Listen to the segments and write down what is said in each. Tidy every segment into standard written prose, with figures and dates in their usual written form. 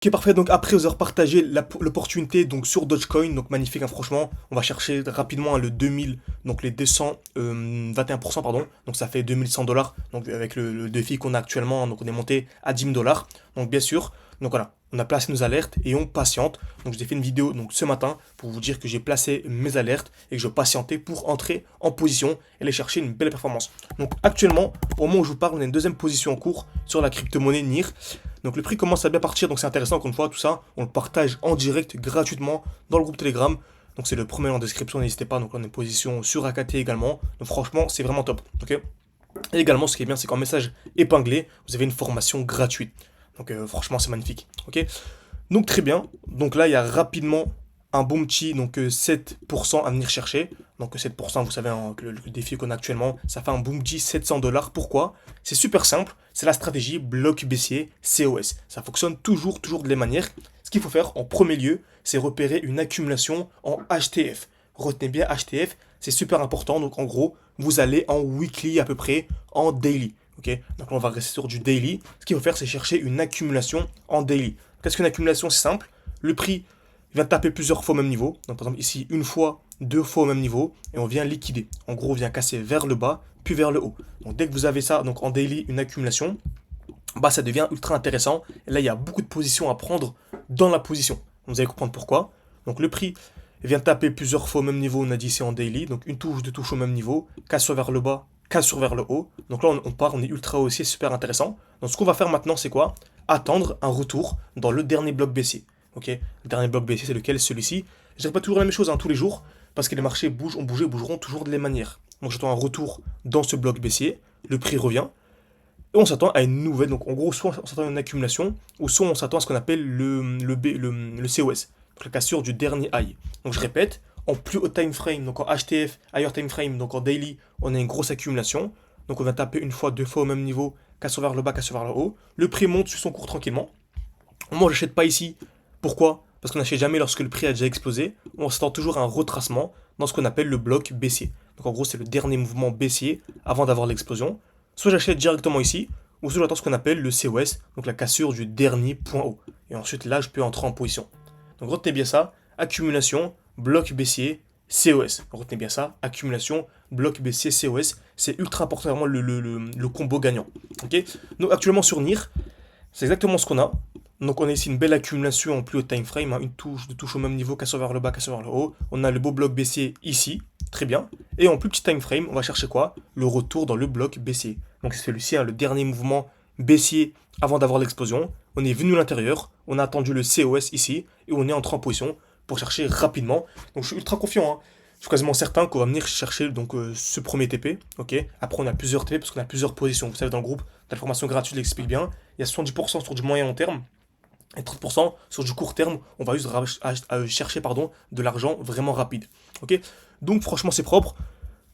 Ok, parfait. Donc après vous avoir partagé l'opportunité donc sur Dogecoin, donc magnifique, hein, franchement, on va chercher rapidement, hein, le 2000, donc les 221%, pardon, donc ça fait 2100 $, donc avec le défi qu'on a actuellement, hein, donc on est monté à 10 000 $, donc bien sûr, donc voilà, on a placé nos alertes et on patiente. Donc j'ai fait une vidéo donc ce matin pour vous dire que j'ai placé mes alertes et que je patientais pour entrer en position et aller chercher une belle performance. Donc actuellement, au moment où je vous parle, on a une deuxième position en cours sur la crypto-monnaie NIR. Donc le prix commence à bien partir, donc c'est intéressant, encore une fois, tout ça, on le partage en direct gratuitement dans le groupe Telegram. Donc c'est le premier en description, n'hésitez pas. Donc on a une position sur AKT également. Donc franchement, c'est vraiment top. Ok. Et également, ce qui est bien, c'est qu'en message épinglé, vous avez une formation gratuite. Donc franchement, c'est magnifique. Ok. Donc très bien. Donc là, il y a rapidement un bon petit donc 7% à venir chercher. Donc 7%, vous savez, hein, le défi qu'on a actuellement, ça fait un boom petit 700 $. Pourquoi? C'est super simple. C'est la stratégie bloc baissier COS. Ça fonctionne toujours de la manière. Ce qu'il faut faire en premier lieu, c'est repérer une accumulation en HTF. Retenez bien HTF, c'est super important. Donc en gros, vous allez en weekly à peu près, en daily. Ok. Donc là, on va rester sur du daily. Ce qu'il faut faire, c'est chercher une accumulation en daily. Qu'est-ce qu'une accumulation? C'est simple. Le prix vient taper plusieurs fois au même niveau. Donc par exemple ici, une fois, deux fois au même niveau, et on vient liquider. En gros, on vient casser vers le bas, puis vers le haut. Donc dès que vous avez ça, donc en daily, une accumulation, bah ça devient ultra intéressant. Et là, il y a beaucoup de positions à prendre dans la position. Vous allez comprendre pourquoi. Donc le prix vient taper plusieurs fois au même niveau, on a dit ici en daily. Donc une touche, deux touches au même niveau, casse vers le bas, casse vers le haut. Donc là, on part, on est ultra haussier, super intéressant. Donc ce qu'on va faire maintenant, c'est quoi? Attendre un retour dans le dernier bloc baissier. Ok. Le dernier bloc baissier, c'est lequel? Celui-ci. Je dirais pas toujours la même chose, hein, tous les jours, parce que les marchés bougent, ont bougé, bougeront toujours de la même manière. Donc j'attends un retour dans ce bloc baissier, le prix revient, et on s'attend à une nouvelle. Donc en gros, soit on s'attend à une accumulation, ou soit on s'attend à ce qu'on appelle le COS, donc la cassure du dernier high. Donc je répète, en plus haut time frame, donc en HTF, higher time frame, donc en daily, on a une grosse accumulation. Donc on va taper une fois, deux fois au même niveau, casse vers le bas, casse vers le haut. Le prix monte sur son cours tranquillement. Moi, j'achète pas ici. Pourquoi? Parce qu'on n'achète jamais lorsque le prix a déjà explosé. On s'attend toujours à un retracement dans ce qu'on appelle le bloc baissier. Donc en gros, c'est le dernier mouvement baissier avant d'avoir l'explosion. Soit j'achète directement ici, ou soit j'attends ce qu'on appelle le COS, donc la cassure du dernier point haut. Et ensuite, là, je peux entrer en position. Donc retenez bien ça, accumulation, bloc baissier, COS. Retenez bien ça, accumulation, bloc baissier, COS. C'est ultra important, vraiment le combo gagnant. Ok. Donc actuellement sur NIR, c'est exactement ce qu'on a. Donc on a ici une belle accumulation en plus haut time frame, hein, une touche, deux touches au même niveau, cassure vers le bas, cassure vers le haut. On a le beau bloc baissier ici, très bien. Et en plus petit time frame, on va chercher quoi? Le retour dans le bloc baissier. Donc c'est celui-ci, hein, le dernier mouvement baissier avant d'avoir l'explosion. On est venu à l'intérieur, on a attendu le COS ici, et on est entré en position pour chercher rapidement. Donc je suis ultra confiant, hein. Je suis quasiment certain qu'on va venir chercher donc ce premier TP. Ok. Après on a plusieurs TP parce qu'on a plusieurs positions. Vous savez, dans le groupe, la formation gratuite l'explique bien. Il y a 70% sur du moyen long terme. Et 30% sur du court terme, on va juste chercher pardon, de l'argent vraiment rapide. Ok. Donc franchement c'est propre.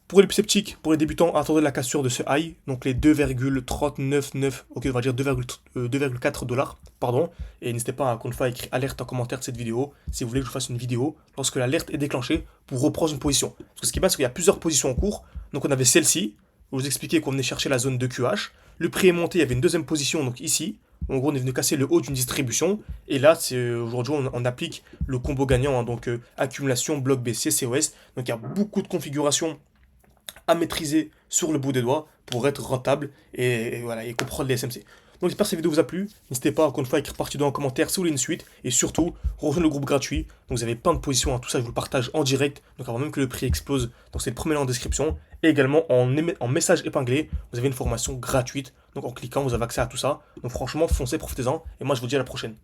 Pour les plus sceptiques, pour les débutants, attendez la cassure de ce high, donc les 2,399, ok, on va dire 2,4 $, pardon. Et n'hésitez pas, encore une fois, à écrire alerte en commentaire de cette vidéo si vous voulez que je fasse une vidéo lorsque l'alerte est déclenchée pour reprendre une position. Parce que ce qui est bien, c'est qu'il y a plusieurs positions en cours. Donc on avait celle-ci, où je vous expliquais qu'on venait chercher la zone de QH. Le prix est monté, il y avait une deuxième position, donc ici. En gros, on est venu casser le haut d'une distribution. Et là, aujourd'hui, on applique le combo gagnant, hein, donc accumulation, bloc baissier, COS. Donc il y a beaucoup de configurations à maîtriser sur le bout des doigts pour être rentable et voilà, et comprendre les SMC. Donc j'espère que cette vidéo vous a plu. N'hésitez pas encore une fois à écrire partie 2 en commentaire si vous voulez une suite. Et surtout, rejoignez le groupe gratuit. Donc vous avez plein de positions, hein, tout ça je vous le partage en direct. Donc avant même que le prix explose. Donc c'est le premier lien en description. Et également en message épinglé, vous avez une formation gratuite. Donc en cliquant, vous avez accès à tout ça. Donc franchement, foncez, profitez-en. Et moi je vous dis à la prochaine.